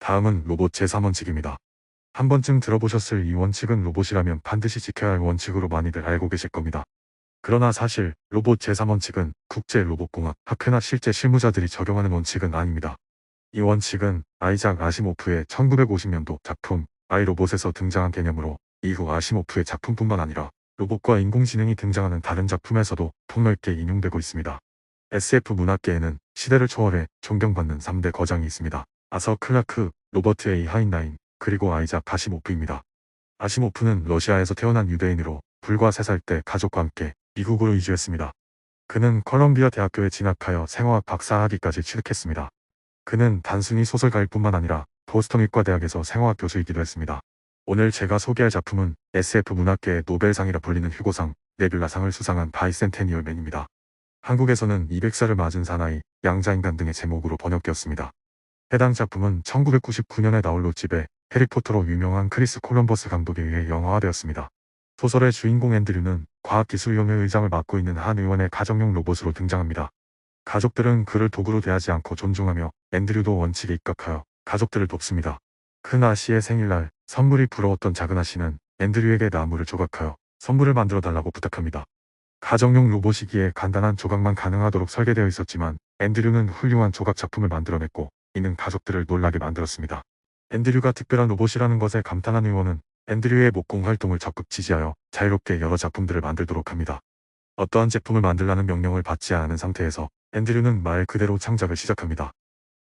다음은 로봇 제3원칙입니다. 한 번쯤 들어보셨을 이 원칙은 로봇이라면 반드시 지켜야 할 원칙으로 많이들 알고 계실 겁니다. 그러나 사실 로봇 제3원칙은 국제로봇공학 학회나 실제 실무자들이 적용하는 원칙은 아닙니다. 이 원칙은 아이작 아시모프의 1950년도 작품 아이로봇에서 등장한 개념으로 이후 아시모프의 작품뿐만 아니라 로봇과 인공지능이 등장하는 다른 작품에서도 폭넓게 인용되고 있습니다. SF 문학계에는 시대를 초월해 존경받는 3대 거장이 있습니다. 아서 클라크, 로버트 A. 하인라인, 그리고 아이작 아시모프입니다. 아시모프는 러시아에서 태어난 유대인으로 불과 3살 때 가족과 함께 미국으로 이주했습니다. 그는 컬럼비아 대학교에 진학하여 생화학 박사학위까지 취득했습니다. 그는 단순히 소설가일 뿐만 아니라 보스턴 의과대학에서 생화학 교수이기도 했습니다. 오늘 제가 소개할 작품은 SF 문학계의 노벨상이라 불리는 휴고상, 네뷸라상을 수상한 바이센테니얼 맨입니다. 한국에서는 200살을 맞은 사나이, 양자인간 등의 제목으로 번역되었습니다. 해당 작품은 1999년에 나올 롯집의 해리포터로 유명한 크리스 콜럼버스 감독에 의해 영화화되었습니다. 소설의 주인공 앤드류는 과학기술위원회 의장을 맡고 있는 한 의원의 가정용 로봇으로 등장합니다. 가족들은 그를 도구로 대하지 않고 존중하며 앤드류도 원칙에 입각하여 가족들을 돕습니다. 큰 아씨의 생일날 선물이 부러웠던 작은 아씨는 앤드류에게 나무를 조각하여 선물을 만들어 달라고 부탁합니다. 가정용 로봇이기에 간단한 조각만 가능하도록 설계되어 있었지만 앤드류는 훌륭한 조각 작품을 만들어냈고 이는 가족들을 놀라게 만들었습니다. 앤드류가 특별한 로봇이라는 것에 감탄한 의원은 앤드류의 목공 활동을 적극 지지하여 자유롭게 여러 작품들을 만들도록 합니다. 어떠한 제품을 만들라는 명령을 받지 않은 상태에서 앤드류는 말 그대로 창작을 시작합니다.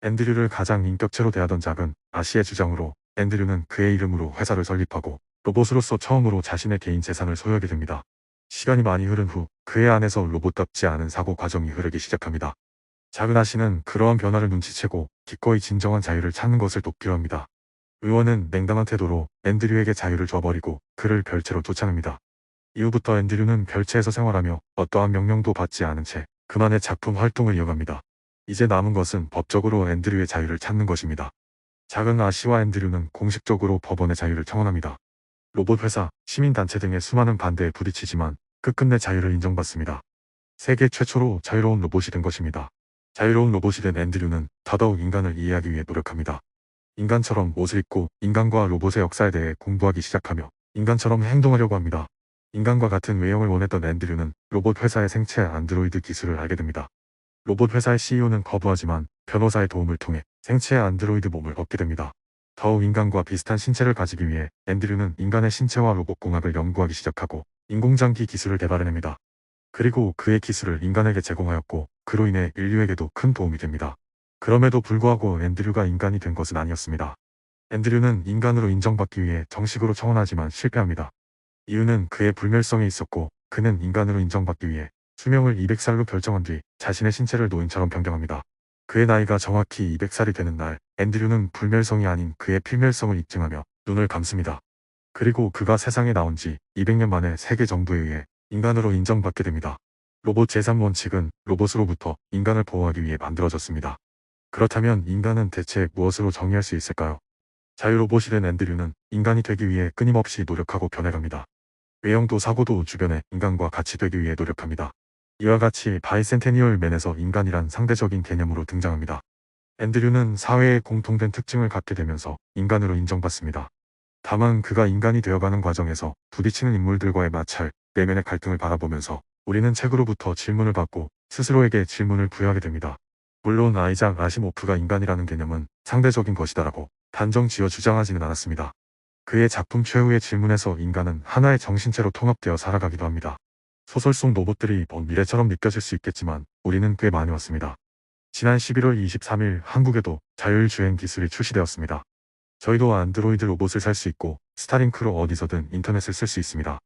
앤드류를 가장 인격체로 대하던 작은 아시의 주장으로 앤드류는 그의 이름으로 회사를 설립하고 로봇으로서 처음으로 자신의 개인 재산을 소유하게 됩니다. 시간이 많이 흐른 후 그의 안에서 로봇답지 않은 사고 과정이 흐르기 시작합니다. 작은 아씨는 그러한 변화를 눈치채고 기꺼이 진정한 자유를 찾는 것을 돕기로 합니다. 의원은 냉담한 태도로 앤드류에게 자유를 줘버리고 그를 별채로 쫓아냅니다. 이후부터 앤드류는 별채에서 생활하며 어떠한 명령도 받지 않은 채 그만의 작품 활동을 이어갑니다. 이제 남은 것은 법적으로 앤드류의 자유를 찾는 것입니다. 작은 아씨와 앤드류는 공식적으로 법원의 자유를 청원합니다. 로봇 회사, 시민단체 등의 수많은 반대에 부딪히지만 끝끝내 자유를 인정받습니다. 세계 최초로 자유로운 로봇이 된 것입니다. 자유로운 로봇이 된 앤드류는 더더욱 인간을 이해하기 위해 노력합니다. 인간처럼 옷을 입고 인간과 로봇의 역사에 대해 공부하기 시작하며 인간처럼 행동하려고 합니다. 인간과 같은 외형을 원했던 앤드류는 로봇 회사의 생체 안드로이드 기술을 알게 됩니다. 로봇 회사의 CEO는 거부하지만 변호사의 도움을 통해 생체 안드로이드 몸을 얻게 됩니다. 더욱 인간과 비슷한 신체를 가지기 위해 앤드류는 인간의 신체와 로봇 공학을 연구하기 시작하고 인공장기 기술을 개발해냅니다. 그리고 그의 기술을 인간에게 제공하였고 그로 인해 인류에게도 큰 도움이 됩니다. 그럼에도 불구하고 앤드류가 인간이 된 것은 아니었습니다. 앤드류는 인간으로 인정받기 위해 정식으로 청원하지만 실패합니다. 이유는 그의 불멸성에 있었고 그는 인간으로 인정받기 위해 수명을 200살로 결정한 뒤 자신의 신체를 노인처럼 변경합니다. 그의 나이가 정확히 200살이 되는 날 앤드류는 불멸성이 아닌 그의 필멸성을 입증하며 눈을 감습니다. 그리고 그가 세상에 나온 지 200년 만에 세계 정부에 의해 인간으로 인정받게 됩니다. 로봇 제3원칙은 로봇으로부터 인간을 보호하기 위해 만들어졌습니다. 그렇다면 인간은 대체 무엇으로 정의할 수 있을까요? 자유로봇이 된 앤드류는 인간이 되기 위해 끊임없이 노력하고 변해갑니다. 외형도 사고도 주변의 인간과 같이 되기 위해 노력합니다. 이와 같이 바이센테니얼 맨에서 인간이란 상대적인 개념으로 등장합니다. 앤드류는 사회의 공통된 특징을 갖게 되면서 인간으로 인정받습니다. 다만 그가 인간이 되어가는 과정에서 부딪히는 인물들과의 마찰, 내면의 갈등을 바라보면서 우리는 책으로부터 질문을 받고 스스로에게 질문을 부여하게 됩니다. 물론 아이작 아시모프가 인간이라는 개념은 상대적인 것이다라고 단정 지어 주장하지는 않았습니다. 그의 작품 최후의 질문에서 인간은 하나의 정신체로 통합되어 살아가기도 합니다. 소설 속 로봇들이 먼 미래처럼 느껴질 수 있겠지만 우리는 꽤 많이 왔습니다. 지난 11월 23일 한국에도 자율주행 기술이 출시되었습니다. 저희도 안드로이드 로봇을 살 수 있고 스타링크로 어디서든 인터넷을 쓸 수 있습니다.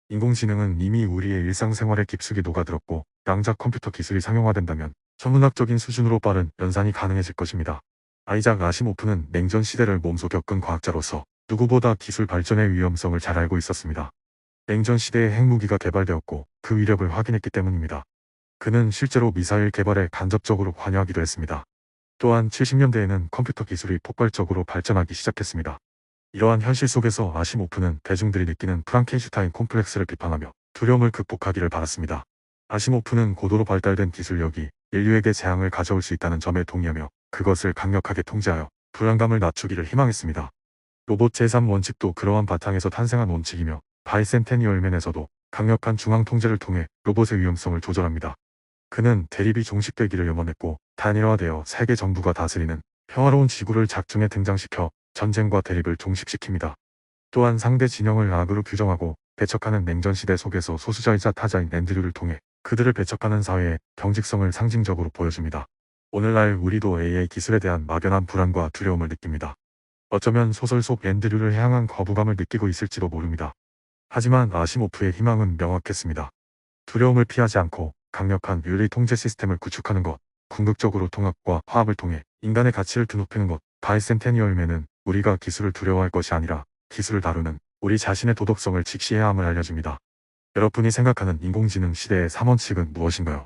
인공지능은 이미 우리의 일상생활에 깊숙이 녹아들었고 양자 컴퓨터 기술이 상용화된다면 천문학적인 수준으로 빠른 연산이 가능해질 것입니다. 아이작 아시모프는 냉전 시대를 몸소 겪은 과학자로서 누구보다 기술 발전의 위험성을 잘 알고 있었습니다. 냉전 시대에 핵무기가 개발되었고 그 위력을 확인했기 때문입니다. 그는 실제로 미사일 개발에 간접적으로 관여하기도 했습니다. 또한 70년대에는 컴퓨터 기술이 폭발적으로 발전하기 시작했습니다. 이러한 현실 속에서 아시모프는 대중들이 느끼는 프랑켄슈타인 콤플렉스를 비판하며 두려움을 극복하기를 바랐습니다. 아시모프는 고도로 발달된 기술력이 인류에게 재앙을 가져올 수 있다는 점에 동의하며 그것을 강력하게 통제하여 불안감을 낮추기를 희망했습니다. 로봇 제3원칙도 그러한 바탕에서 탄생한 원칙이며 바이센테니얼맨에서도 강력한 중앙 통제를 통해 로봇의 위험성을 조절합니다. 그는 대립이 종식되기를 염원했고 단일화되어 세계 정부가 다스리는 평화로운 지구를 작중에 등장시켜 전쟁과 대립을 종식시킵니다. 또한 상대 진영을 악으로 규정하고 배척하는 냉전시대 속에서 소수자이자 타자인 앤드류를 통해 그들을 배척하는 사회의 경직성을 상징적으로 보여줍니다. 오늘날 우리도 AI 기술에 대한 막연한 불안과 두려움을 느낍니다. 어쩌면 소설 속 앤드류를 향한 거부감을 느끼고 있을지도 모릅니다. 하지만 아시모프의 희망은 명확했습니다. 두려움을 피하지 않고 강력한 윤리 통제 시스템을 구축하는 것, 궁극적으로 통합과 화합을 통해 인간의 가치를 드높이는 것. 바이센테니얼맨은 우리가 기술을 두려워할 것이 아니라 기술을 다루는 우리 자신의 도덕성을 직시해야 함을 알려줍니다. 여러분이 생각하는 인공지능 시대의 3원칙은 무엇인가요?